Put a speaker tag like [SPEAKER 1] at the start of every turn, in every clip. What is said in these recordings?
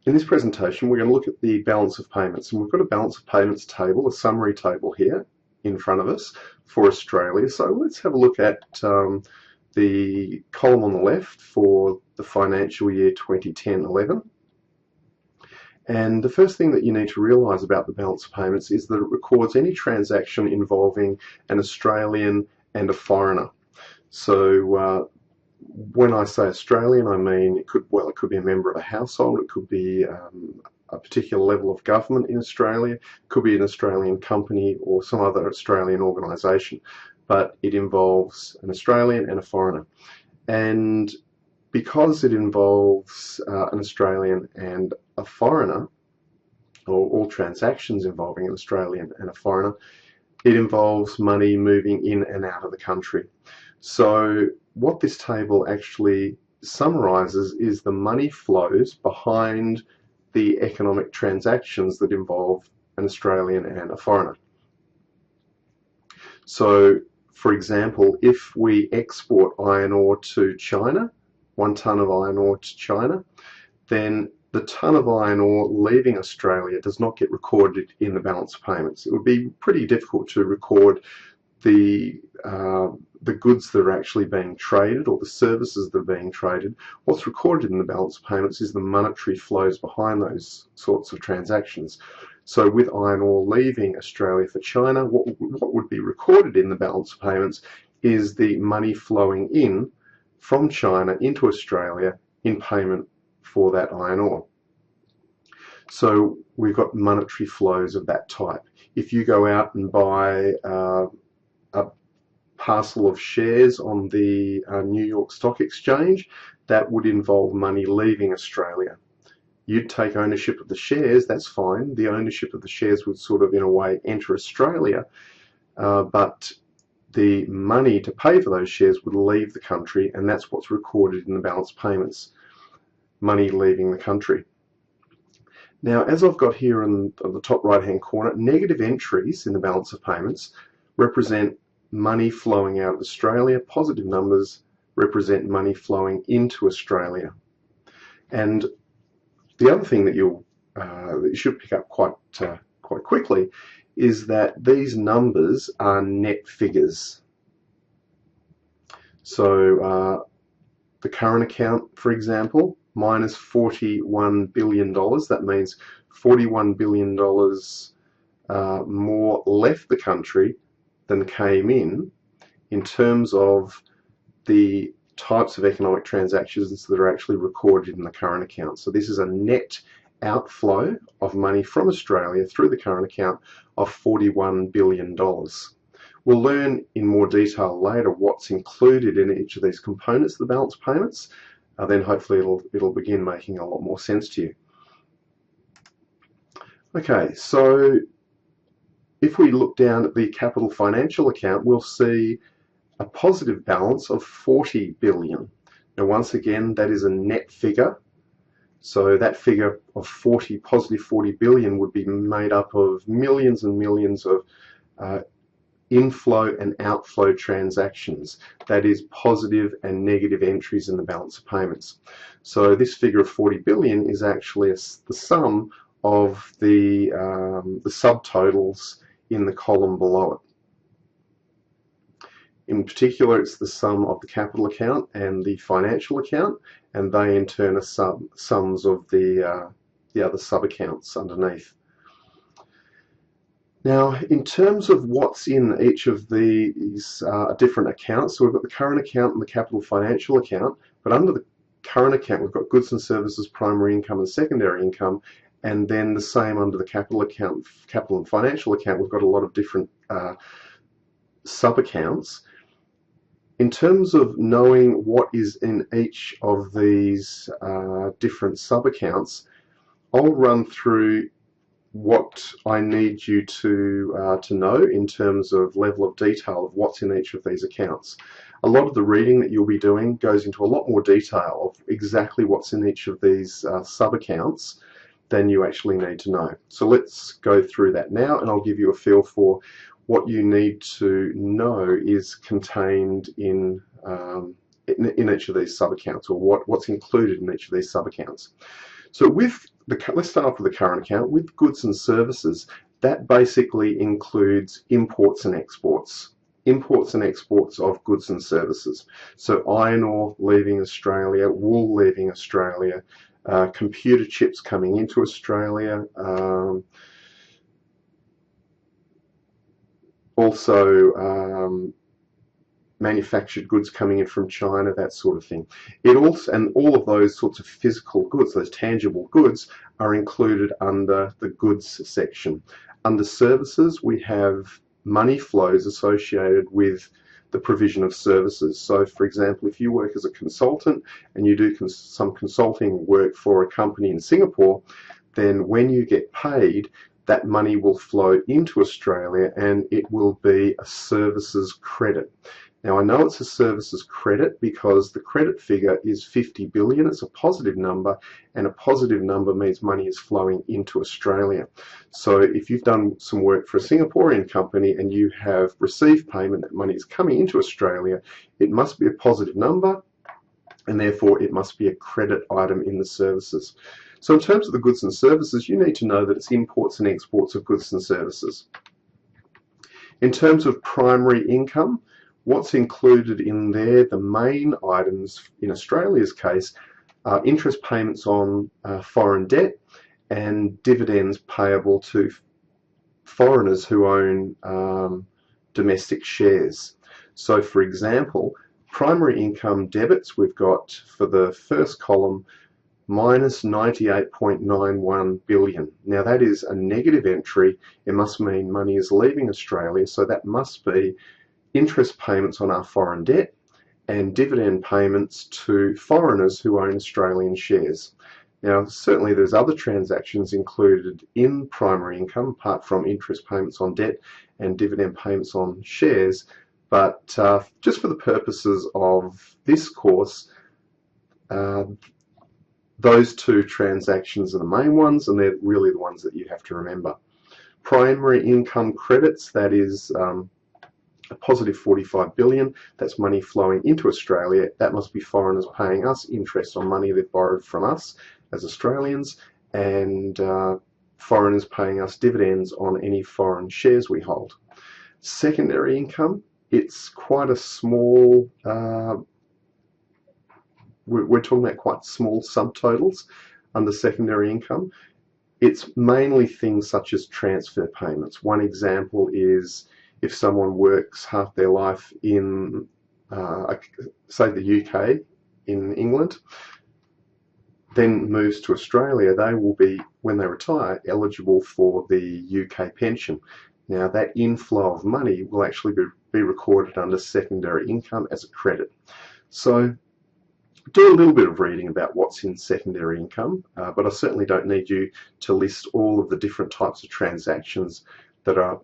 [SPEAKER 1] In this presentation, we're going to look at the balance of payments, and we've got a balance of payments table, a summary table here in front of us for Australia. So let's have a look at the column on the left for the financial year 2010-11. And the first thing that you need to realise about the balance of payments is that it records any transaction involving an Australian and a foreigner. So when I say Australian, I mean it could be a member of a household, it could be a particular level of government in Australia, it could be an Australian company or some other Australian organisation, but it involves an Australian and a foreigner. And because it involves an Australian and a foreigner, or all transactions involving an Australian and a foreigner, it involves money moving in and out of the country. So what this table actually summarises is the money flows behind the economic transactions that involve an Australian and a foreigner. So, for example, if we export iron ore to China, 1 tonne of iron ore to China, then the tonne of iron ore leaving Australia does not get recorded in the balance of payments. It would be pretty difficult to record the goods that are actually being traded or the services that are being traded. What's recorded in the balance of payments is the monetary flows behind those sorts of transactions. So with iron ore leaving Australia for China, what would be recorded in the balance of payments is the money flowing in from China into Australia in payment for that iron ore. So we've got monetary flows of that type. If you go out and buy a parcel of shares on the New York Stock Exchange, that would involve money leaving Australia. You'd take ownership of the shares, that's fine. The ownership of the shares would sort of, in a way, enter Australia, but the money to pay for those shares would leave the country, and that's what's recorded in the balance payments, money leaving the country. Now, as I've got here on the top right-hand corner, negative entries in the balance of payments represent money flowing out of Australia. Positive numbers represent money flowing into Australia. And the other thing that you should pick up quite quickly is that these numbers are net figures. So the current account, for example, minus $41 billion. That means $41 billion more left the country than came in terms of the types of economic transactions that are actually recorded in the current account. So this is a net outflow of money from Australia through the current account of $41 billion. We'll learn in more detail later what's included in each of these components of the balance payments. Then hopefully it'll begin making a lot more sense to you. Okay, so if we look down at the capital financial account, we'll see a positive balance of 40 billion. Now, once again, that is a net figure. So that figure of positive 40 billion would be made up of millions and millions of inflow and outflow transactions. That is positive and negative entries in the balance of payments. So this figure of 40 billion is actually the sum of the subtotals in the column below it. In particular, it's the sum of the capital account and the financial account, and they in turn are sums of the other sub-accounts underneath. Now, in terms of what's in each of these different accounts, so we've got the current account and the capital financial account, but under the current account we've got goods and services, primary income and secondary income, and then the same under the capital account, capital and financial account, we've got a lot of different sub-accounts. In terms of knowing what is in each of these different sub-accounts, I'll run through what I need you to know in terms of level of detail of what's in each of these accounts. A lot of the reading that you'll be doing goes into a lot more detail of exactly what's in each of these sub-accounts than you actually need to know. So let's go through that now, and I'll give you a feel for what you need to know is contained in each of these sub-accounts, or what's included in each of these sub-accounts. So with let's start off with the current account with goods and services. That basically includes imports and exports. Imports and exports of goods and services. So iron ore leaving Australia, wool leaving Australia, computer chips coming into Australia, also manufactured goods coming in from China, that sort of thing. It also, and all of those sorts of physical goods, those tangible goods, are included under the goods section. Under services, we have money flows associated with the provision of services. So, for example, if you work as a consultant and you do some consulting work for a company in Singapore, then when you get paid, that money will flow into Australia and it will be a services credit. Now, I know it's a services credit because the credit figure is 50 billion. It's a positive number, and a positive number means money is flowing into Australia. So if you've done some work for a Singaporean company and you have received payment, that money is coming into Australia, it must be a positive number, and therefore it must be a credit item in the services. So in terms of the goods and services, you need to know that it's imports and exports of goods and services. In terms of primary income, what's included in there, the main items in Australia's case, are interest payments on foreign debt and dividends payable to foreigners who own domestic shares. So for example, primary income debits, we've got for the first column minus 98.91 billion. Now that is a negative entry. It must mean money is leaving Australia, so that must be interest payments on our foreign debt and dividend payments to foreigners who own Australian shares. Now, certainly there's other transactions included in primary income apart from interest payments on debt and dividend payments on shares, but just for the purposes of this course, those two transactions are the main ones, and they're really the ones that you have to remember. Primary income credits, that is a positive 45 billion, that's money flowing into Australia. That must be foreigners paying us interest on money they've borrowed from us as Australians, and foreigners paying us dividends on any foreign shares we hold. Secondary income, it's quite a small, we're talking about quite small subtotals under secondary income. It's mainly things such as transfer payments. One example is if someone works half their life in, say, the UK, in England, then moves to Australia, they will be, when they retire, eligible for the UK pension. Now, that inflow of money will actually be recorded under secondary income as a credit. So, do a little bit of reading about what's in secondary income, but I certainly don't need you to list all of the different types of transactions that are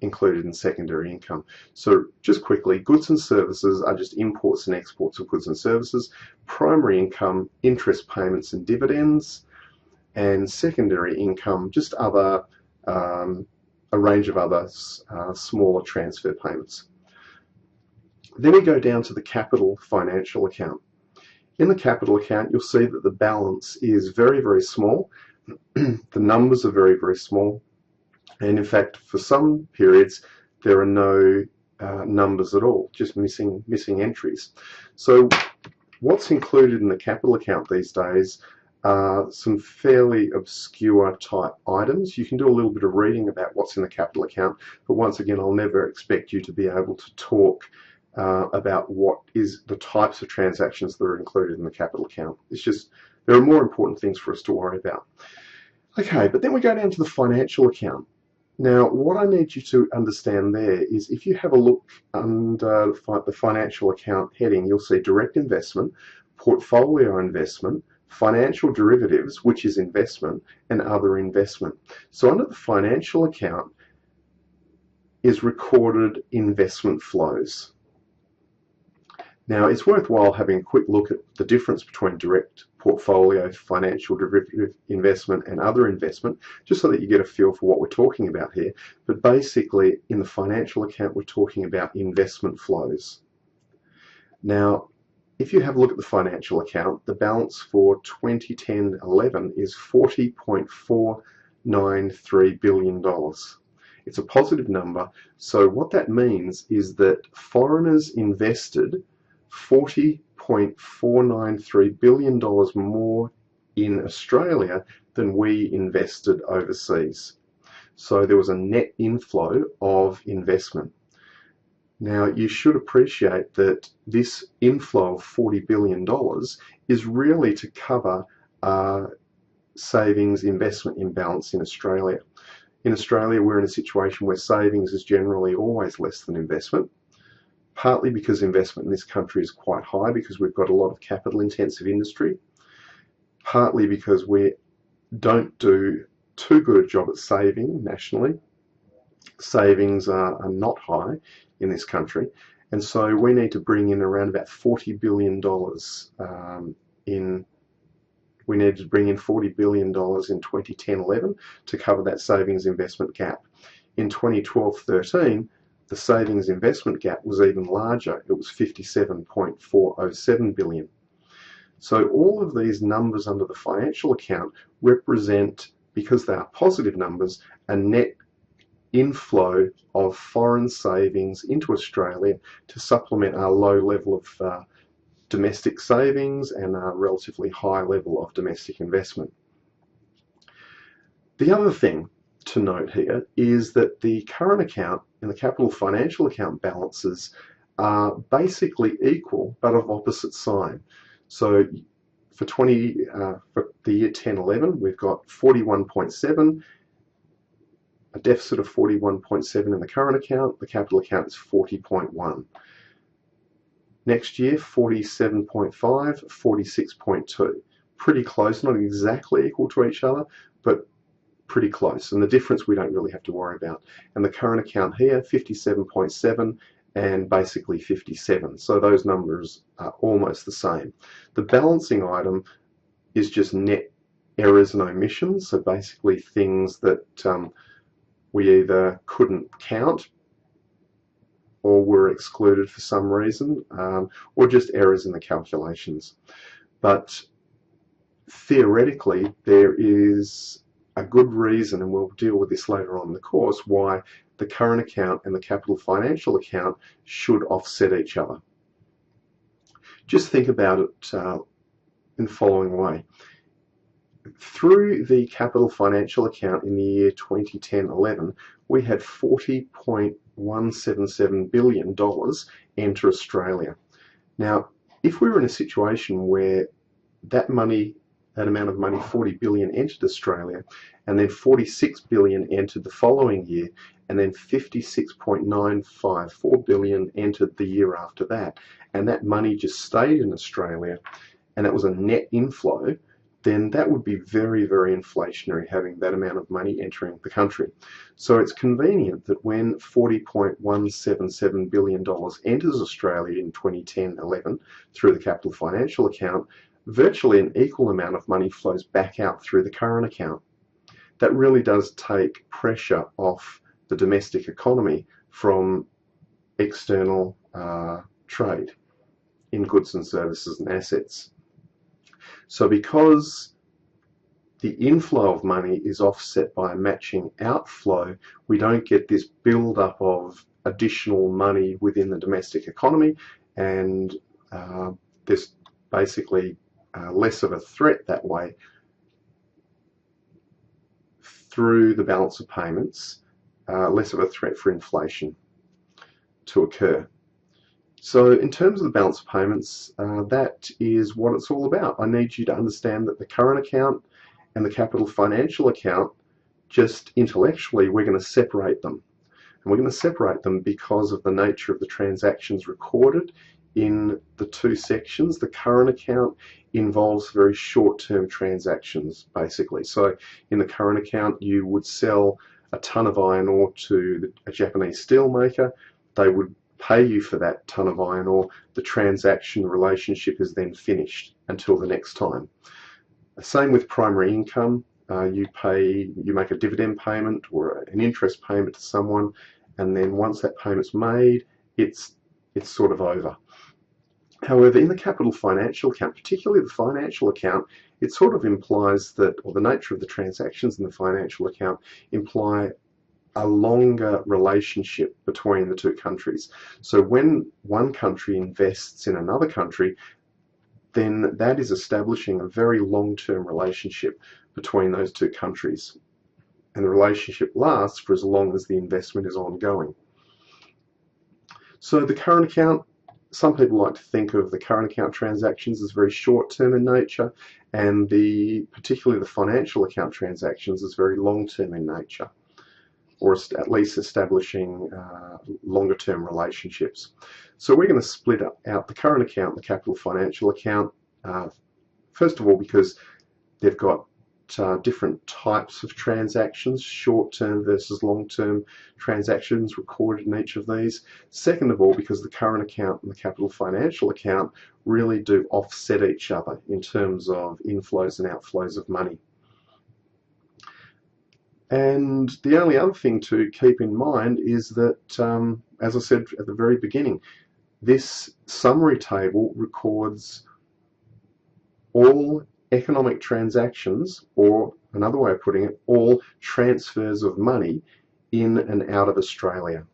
[SPEAKER 1] included in secondary income. So just quickly, goods and services are just imports and exports of goods and services. Primary income, interest payments and dividends, and secondary income, just other a range of other smaller transfer payments. Then we go down to the capital financial account. In the capital account, you'll see that the balance is very, very small. The numbers are very, very small. And in fact, for some periods, there are no numbers at all, just missing entries. So what's included in the capital account these days are some fairly obscure type items. You can do a little bit of reading about what's in the capital account, but once again, I'll never expect you to be able to talk about what is the types of transactions that are included in the capital account. It's just, there are more important things for us to worry about. Okay, but then we go down to the financial account. Now, what I need you to understand there is if you have a look under the financial account heading, you'll see direct investment, portfolio investment, financial derivatives, which is investment, and other investment. So under the financial account is recorded investment flows. Now, it's worthwhile having a quick look at the difference between direct portfolio, financial derivative investment, and other investment, just so that you get a feel for what we're talking about here. But basically, in the financial account, we're talking about investment flows. Now, if you have a look at the financial account, the balance for 2010-11 is $40.493 billion. It's a positive number, so what that means is that foreigners invested $40.493 billion more in Australia than we invested overseas. So there was a net inflow of investment. Now, you should appreciate that this inflow of $40 billion is really to cover savings investment imbalance in Australia. In Australia, we're in a situation where savings is generally always less than investment, partly because investment in this country is quite high because we've got a lot of capital intensive industry, partly because we don't do too good a job at saving nationally. Savings are not high in this country, and so we need to bring in around about $40 billion we needed to bring in $40 billion in 2010-11 to cover that savings investment gap. In 2012-13, the savings investment gap was even larger. It was $57.407 billion. So all of these numbers under the financial account represent, because they are positive numbers, a net inflow of foreign savings into Australia to supplement our low level of domestic savings and a relatively high level of domestic investment. The other thing to note here is that the current account and the capital financial account balances are basically equal but of opposite sign. So for the year 10-11, we've got 41.7, a deficit of 41.7 in the current account. The capital account is 40.1. Next year, 47.5, 46.2. Pretty close, not exactly equal to each other, but pretty close. And the difference we don't really have to worry about. And the current account here, 57.7 and basically 57. So those numbers are almost the same. The balancing item is just net errors and omissions. So basically things that we either couldn't count or were excluded for some reason, or just errors in the calculations. But theoretically, there is a good reason, and we'll deal with this later on in the course, why the current account and the capital financial account should offset each other. Just think about it in the following way. Through the capital financial account in the year 2010-11, we had $40.177 billion enter Australia. Now, if we were in a situation where that amount of money, $40 billion, entered Australia, and then $46 billion entered the following year, and then $56.954 billion entered the year after that, and that money just stayed in Australia, and it was a net inflow, then that would be very, very inflationary, having that amount of money entering the country. So it's convenient that when $40.177 billion enters Australia in 2010-11 through the capital financial account, virtually an equal amount of money flows back out through the current account. That really does take pressure off the domestic economy from external trade in goods and services and assets. So because the inflow of money is offset by a matching outflow, we don't get this build-up of additional money within the domestic economy, and there's basically less of a threat that way through the balance of payments, less of a threat for inflation to occur. So in terms of the balance of payments, that is what it's all about. I need you to understand that the current account and the capital financial account, just intellectually, we're going to separate them. And we're going to separate them because of the nature of the transactions recorded in the two sections. The current account involves very short-term transactions, basically. So in the current account, you would sell a ton of iron ore to a Japanese steel maker. They would pay you for that ton of iron ore. The transaction relationship is then finished until the next time. Same with primary income. You make a dividend payment or an interest payment to someone, and then once that payment's made, it's sort of over. However, in the capital financial account, particularly the financial account, it sort of implies that, or the nature of the transactions in the financial account imply a longer relationship between the two countries. So when one country invests in another country, then that is establishing a very long-term relationship between those two countries. And the relationship lasts for as long as the investment is ongoing. So the current account, some people like to think of the current account transactions as very short-term in nature, and particularly the financial account transactions as very long-term in nature, or at least establishing longer-term relationships. So we're going to split out the current account and the capital financial account, first of all because they've got different types of transactions, short-term versus long-term transactions recorded in each of these. Second of all, because the current account and the capital financial account really do offset each other in terms of inflows and outflows of money. And the only other thing to keep in mind is that, as I said at the very beginning, this summary table records all economic transactions, or another way of putting it, all transfers of money in and out of Australia.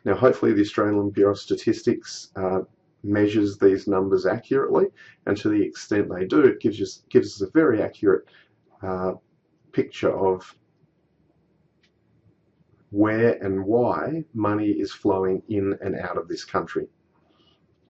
[SPEAKER 1] Now, hopefully the Australian Bureau of Statistics measures these numbers accurately, and to the extent they do, it gives us a very accurate picture of where and why money is flowing in and out of this country.